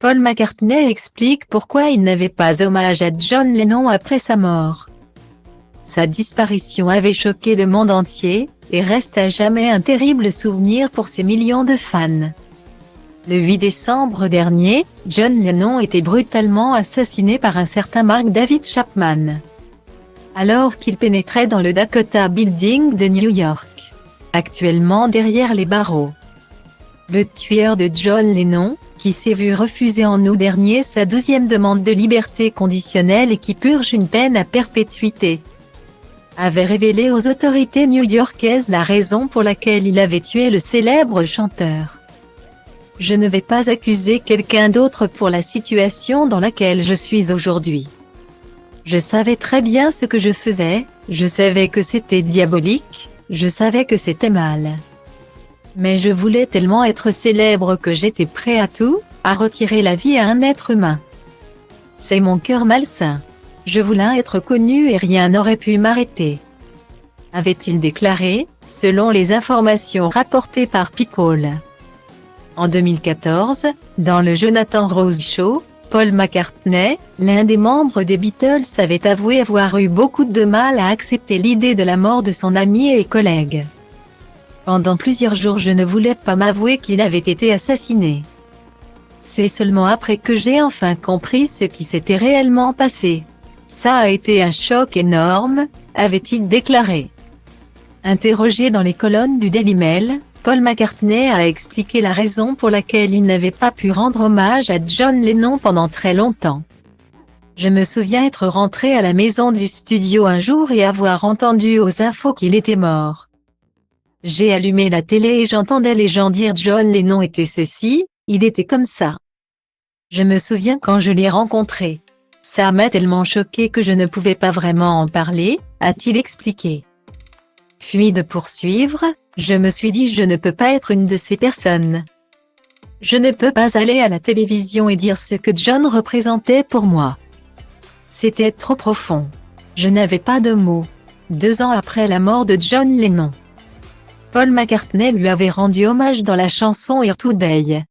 Paul McCartney explique pourquoi il n'avait pas hommage à John Lennon après sa mort. Sa disparition avait choqué le monde entier, et reste à jamais un terrible souvenir pour ses millions de fans. Le 8 décembre dernier, John Lennon était brutalement assassiné par un certain Mark David Chapman, alors qu'il pénétrait dans le Dakota Building de New York, actuellement derrière les barreaux. Le tueur de John Lennon, qui s'est vu refuser en août dernier sa 12e demande de liberté conditionnelle et qui purge une peine à perpétuité, avait révélé aux autorités new-yorkaises la raison pour laquelle il avait tué le célèbre chanteur. « Je ne vais pas accuser quelqu'un d'autre pour la situation dans laquelle je suis aujourd'hui. Je savais très bien ce que je faisais, je savais que c'était diabolique, je savais que c'était mal. Mais je voulais tellement être célèbre que j'étais prêt à tout, à retirer la vie à un être humain. C'est mon cœur malsain. Je voulais être connu et rien n'aurait pu m'arrêter. » avait-il déclaré, selon les informations rapportées par People. En 2014, dans le Jonathan Rose Show, Paul McCartney, l'un des membres des Beatles, avait avoué avoir eu beaucoup de mal à accepter l'idée de la mort de son ami et collègue. Pendant plusieurs jours je ne voulais pas m'avouer qu'il avait été assassiné. C'est seulement après que j'ai enfin compris ce qui s'était réellement passé. Ça a été un choc énorme, avait-il déclaré. Interrogé dans les colonnes du Daily Mail, Paul McCartney a expliqué la raison pour laquelle il n'avait pas pu rendre hommage à John Lennon pendant très longtemps. « Je me souviens être rentré à la maison du studio un jour et avoir entendu aux infos qu'il était mort. J'ai allumé la télé et j'entendais les gens dire John Lennon était ceci, il était comme ça. Je me souviens quand je l'ai rencontré. Ça m'a tellement choqué que je ne pouvais pas vraiment en parler, a-t-il expliqué. Puis de poursuivre, je me suis dit je ne peux pas être une de ces personnes. Je ne peux pas aller à la télévision et dire ce que John représentait pour moi. C'était trop profond. Je n'avais pas de mots. 2 ans après la mort de John Lennon, Paul McCartney lui avait rendu hommage dans la chanson Here Today.